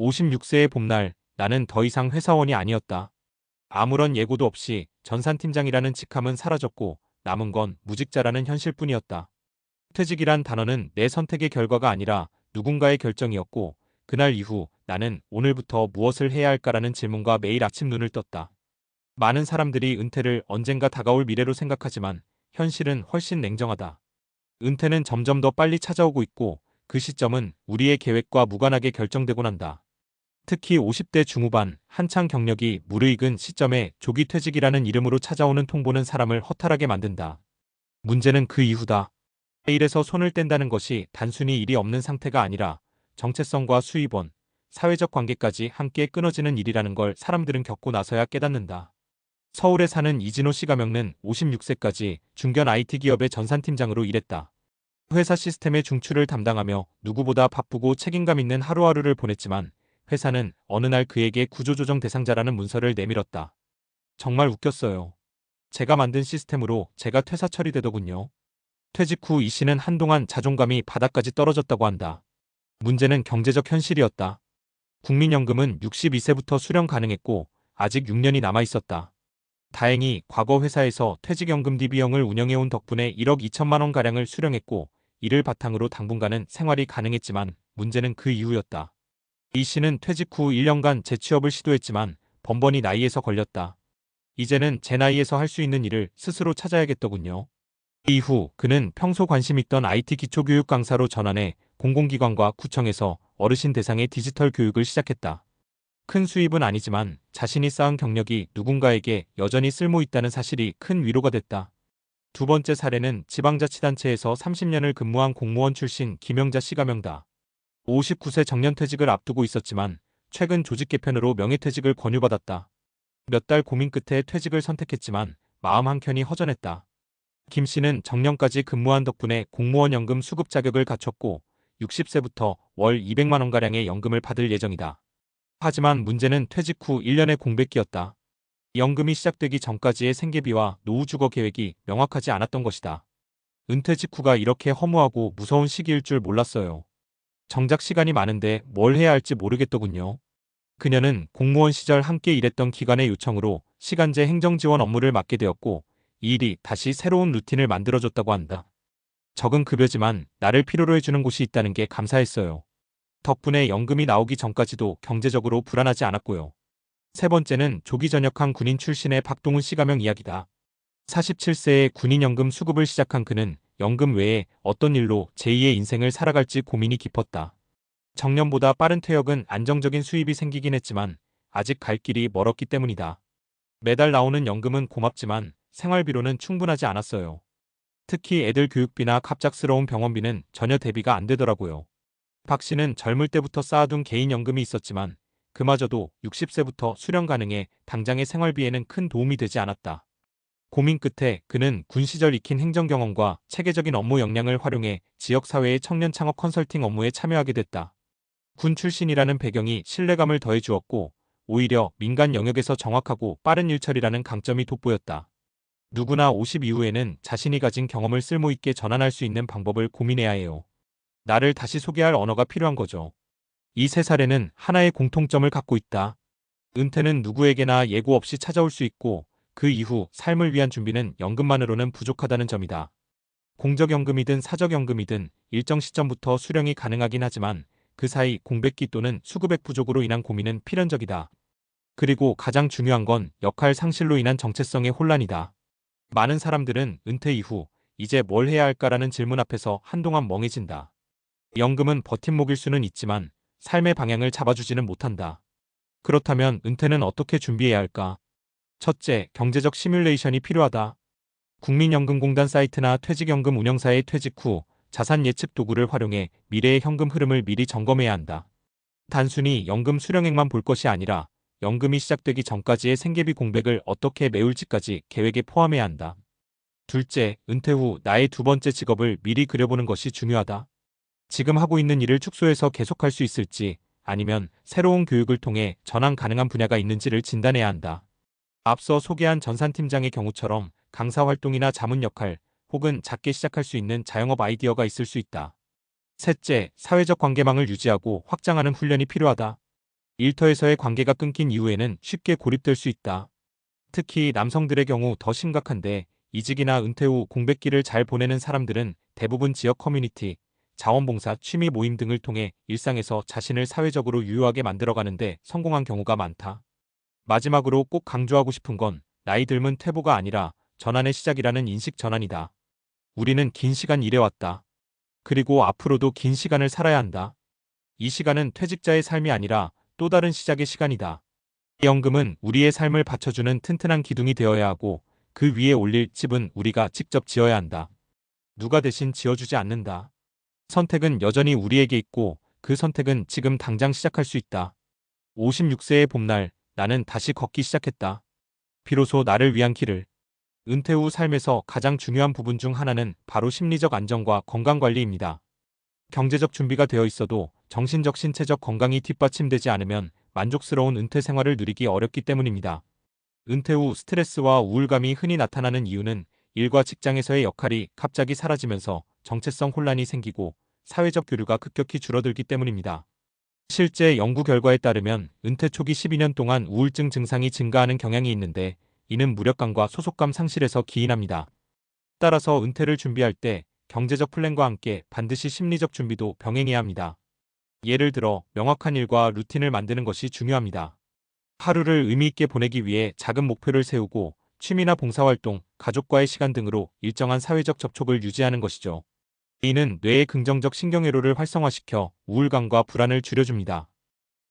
56세의 봄날, 나는 더 이상 회사원이 아니었다. 아무런 예고도 없이 전산팀장이라는 직함은 사라졌고 남은 건 무직자라는 현실뿐이었다. 퇴직이란 단어는 내 선택의 결과가 아니라 누군가의 결정이었고 그날 이후 나는 오늘부터 무엇을 해야 할까라는 질문과 매일 아침 눈을 떴다. 많은 사람들이 은퇴를 언젠가 다가올 미래로 생각하지만 현실은 훨씬 냉정하다. 은퇴는 점점 더 빨리 찾아오고 있고 그 시점은 우리의 계획과 무관하게 결정되곤 한다. 특히 50대 중후반 한창 경력이 무르익은 시점에 조기 퇴직이라는 이름으로 찾아오는 통보는 사람을 허탈하게 만든다. 문제는 그 이후다. 일에서 손을 뗀다는 것이 단순히 일이 없는 상태가 아니라 정체성과 수입원, 사회적 관계까지 함께 끊어지는 일이라는 걸 사람들은 겪고 나서야 깨닫는다. 서울에 사는 이진호 씨가 겪는 56세까지 중견 IT 기업의 전산팀장으로 일했다. 회사 시스템의 중추를 담당하며 누구보다 바쁘고 책임감 있는 하루하루를 보냈지만 회사는 어느 날 그에게 구조조정 대상자라는 문서를 내밀었다. 정말 웃겼어요. 제가 만든 시스템으로 제가 퇴사 처리되더군요. 퇴직 후 이 씨는 한동안 자존감이 바닥까지 떨어졌다고 한다. 문제는 경제적 현실이었다. 국민연금은 62세부터 수령 가능했고 아직 6년이 남아 있었다. 다행히 과거 회사에서 퇴직연금 DB형을 운영해온 덕분에 1억 2천만 원가량을 수령했고 이를 바탕으로 당분간은 생활이 가능했지만 문제는 그 이후였다. 이 씨는 퇴직 후 1년간 재취업을 시도했지만 번번이 나이에서 걸렸다. 이제는 제 나이에서 할 수 있는 일을 스스로 찾아야겠더군요. 이후 그는 평소 관심 있던 IT 기초교육 강사로 전환해 공공기관과 구청에서 어르신 대상의 디지털 교육을 시작했다. 큰 수입은 아니지만 자신이 쌓은 경력이 누군가에게 여전히 쓸모 있다는 사실이 큰 위로가 됐다. 두 번째 사례는 지방자치단체에서 30년을 근무한 공무원 출신 김영자 씨가 명다. 59세 정년퇴직을 앞두고 있었지만 최근 조직 개편으로 명예퇴직을 권유받았다. 몇 달 고민 끝에 퇴직을 선택했지만 마음 한켠이 허전했다. 김 씨는 정년까지 근무한 덕분에 공무원 연금 수급 자격을 갖췄고 60세부터 월 200만 원가량의 연금을 받을 예정이다. 하지만 문제는 퇴직 후 1년의 공백기였다. 연금이 시작되기 전까지의 생계비와 노후 주거 계획이 명확하지 않았던 것이다. 은퇴 직후가 이렇게 허무하고 무서운 시기일 줄 몰랐어요. 정작 시간이 많은데 뭘 해야 할지 모르겠더군요. 그녀는 공무원 시절 함께 일했던 기관의 요청으로 시간제 행정지원 업무를 맡게 되었고 이 일이 다시 새로운 루틴을 만들어줬다고 한다. 적은 급여지만 나를 필요로 해주는 곳이 있다는 게 감사했어요. 덕분에 연금이 나오기 전까지도 경제적으로 불안하지 않았고요. 세 번째는 조기 전역한 군인 출신의 박동훈 씨가 명 이야기다. 47세에 군인연금 수급을 시작한 그는 연금 외에 어떤 일로 제2의 인생을 살아갈지 고민이 깊었다. 정년보다 빠른 퇴역은 안정적인 수입이 생기긴 했지만 아직 갈 길이 멀었기 때문이다. 매달 나오는 연금은 고맙지만 생활비로는 충분하지 않았어요. 특히 애들 교육비나 갑작스러운 병원비는 전혀 대비가 안 되더라고요. 박 씨는 젊을 때부터 쌓아둔 개인연금이 있었지만 그마저도 60세부터 수령 가능해 당장의 생활비에는 큰 도움이 되지 않았다. 고민 끝에 그는 군 시절 익힌 행정 경험과 체계적인 업무 역량을 활용해 지역사회의 청년 창업 컨설팅 업무에 참여하게 됐다. 군 출신이라는 배경이 신뢰감을 더해 주었고 오히려 민간 영역에서 정확하고 빠른 일 처리라는 강점이 돋보였다. 누구나 50 이후에는 자신이 가진 경험을 쓸모있게 전환할 수 있는 방법을 고민해야 해요. 나를 다시 소개할 언어가 필요한 거죠. 이 세 사례는 하나의 공통점을 갖고 있다. 은퇴는 누구에게나 예고 없이 찾아올 수 있고 그 이후 삶을 위한 준비는 연금만으로는 부족하다는 점이다. 공적연금이든 사적연금이든 일정 시점부터 수령이 가능하긴 하지만 그 사이 공백기 또는 수급액 부족으로 인한 고민은 필연적이다. 그리고 가장 중요한 건 역할 상실로 인한 정체성의 혼란이다. 많은 사람들은 은퇴 이후 이제 뭘 해야 할까라는 질문 앞에서 한동안 멍해진다. 연금은 버팀목일 수는 있지만 삶의 방향을 잡아주지는 못한다. 그렇다면 은퇴는 어떻게 준비해야 할까? 첫째, 경제적 시뮬레이션이 필요하다. 국민연금공단 사이트나 퇴직연금 운영사의 퇴직 후 자산 예측 도구를 활용해 미래의 현금 흐름을 미리 점검해야 한다. 단순히 연금 수령액만 볼 것이 아니라 연금이 시작되기 전까지의 생계비 공백을 어떻게 메울지까지 계획에 포함해야 한다. 둘째, 은퇴 후 나의 두 번째 직업을 미리 그려보는 것이 중요하다. 지금 하고 있는 일을 축소해서 계속할 수 있을지 아니면 새로운 교육을 통해 전환 가능한 분야가 있는지를 진단해야 한다. 앞서 소개한 전산팀장의 경우처럼 강사 활동이나 자문 역할 혹은 작게 시작할 수 있는 자영업 아이디어가 있을 수 있다. 셋째, 사회적 관계망을 유지하고 확장하는 훈련이 필요하다. 일터에서의 관계가 끊긴 이후에는 쉽게 고립될 수 있다. 특히 남성들의 경우 더 심각한데 이직이나 은퇴 후 공백기를 잘 보내는 사람들은 대부분 지역 커뮤니티, 자원봉사, 취미 모임 등을 통해 일상에서 자신을 사회적으로 유효하게 만들어가는데 성공한 경우가 많다. 마지막으로 꼭 강조하고 싶은 건 나이 들면 퇴보가 아니라 전환의 시작이라는 인식 전환이다. 우리는 긴 시간 일해왔다. 그리고 앞으로도 긴 시간을 살아야 한다. 이 시간은 퇴직자의 삶이 아니라 또 다른 시작의 시간이다. 이 연금은 우리의 삶을 받쳐주는 튼튼한 기둥이 되어야 하고 그 위에 올릴 집은 우리가 직접 지어야 한다. 누가 대신 지어주지 않는다. 선택은 여전히 우리에게 있고 그 선택은 지금 당장 시작할 수 있다. 56세의 봄날 나는 다시 걷기 시작했다. 비로소 나를 위한 길을. 은퇴 후 삶에서 가장 중요한 부분 중 하나는 바로 심리적 안정과 건강관리입니다. 경제적 준비가 되어 있어도 정신적 신체적 건강이 뒷받침되지 않으면 만족스러운 은퇴 생활을 누리기 어렵기 때문입니다. 은퇴 후 스트레스와 우울감이 흔히 나타나는 이유는 일과 직장에서의 역할이 갑자기 사라지면서 정체성 혼란이 생기고 사회적 교류가 급격히 줄어들기 때문입니다. 실제 연구 결과에 따르면 은퇴 초기 12년 동안 우울증 증상이 증가하는 경향이 있는데 이는 무력감과 소속감 상실에서 기인합니다. 따라서 은퇴를 준비할 때 경제적 플랜과 함께 반드시 심리적 준비도 병행해야 합니다. 예를 들어 명확한 일과 루틴을 만드는 것이 중요합니다. 하루를 의미 있게 보내기 위해 작은 목표를 세우고 취미나 봉사활동, 가족과의 시간 등으로 일정한 사회적 접촉을 유지하는 것이죠. 이는 뇌의 긍정적 신경회로를 활성화시켜 우울감과 불안을 줄여줍니다.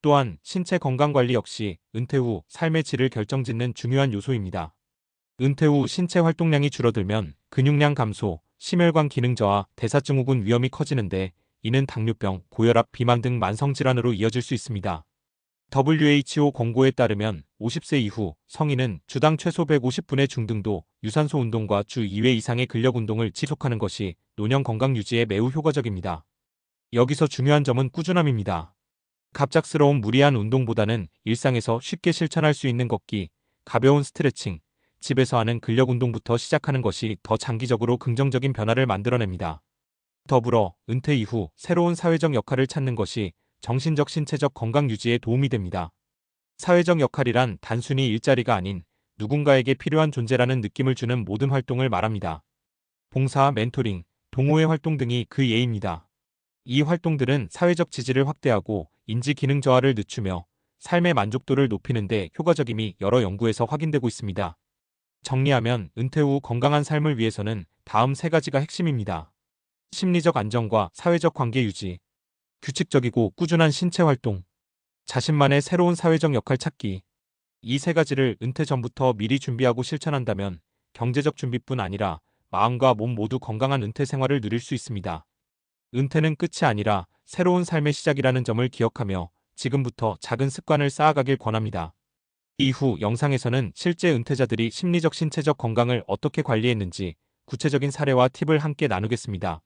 또한 신체 건강관리 역시 은퇴 후 삶의 질을 결정짓는 중요한 요소입니다. 은퇴 후 신체 활동량이 줄어들면 근육량 감소, 심혈관 기능 저하, 대사증후군 위험이 커지는데 이는 당뇨병, 고혈압, 비만 등 만성질환으로 이어질 수 있습니다. WHO 권고에 따르면 50세 이후 성인은 주당 최소 150분의 중등도 유산소 운동과 주 2회 이상의 근력 운동을 지속하는 것이 노년 건강 유지에 매우 효과적입니다. 여기서 중요한 점은 꾸준함입니다. 갑작스러운 무리한 운동보다는 일상에서 쉽게 실천할 수 있는 걷기, 가벼운 스트레칭, 집에서 하는 근력 운동부터 시작하는 것이 더 장기적으로 긍정적인 변화를 만들어냅니다. 더불어 은퇴 이후 새로운 사회적 역할을 찾는 것이 정신적 신체적 건강 유지에 도움이 됩니다. 사회적 역할이란 단순히 일자리가 아닌 누군가에게 필요한 존재라는 느낌을 주는 모든 활동을 말합니다. 봉사, 멘토링, 동호회 활동 등이 그 예입니다. 이 활동들은 사회적 지지를 확대하고 인지 기능 저하를 늦추며 삶의 만족도를 높이는 데 효과적임이 여러 연구에서 확인되고 있습니다. 정리하면 은퇴 후 건강한 삶을 위해서는 다음 세 가지가 핵심입니다. 심리적 안정과 사회적 관계 유지, 규칙적이고 꾸준한 신체 활동, 자신만의 새로운 사회적 역할 찾기. 이 세 가지를 은퇴 전부터 미리 준비하고 실천한다면 경제적 준비뿐 아니라 마음과 몸 모두 건강한 은퇴 생활을 누릴 수 있습니다. 은퇴는 끝이 아니라 새로운 삶의 시작이라는 점을 기억하며 지금부터 작은 습관을 쌓아가길 권합니다. 이후 영상에서는 실제 은퇴자들이 심리적 신체적 건강을 어떻게 관리했는지 구체적인 사례와 팁을 함께 나누겠습니다.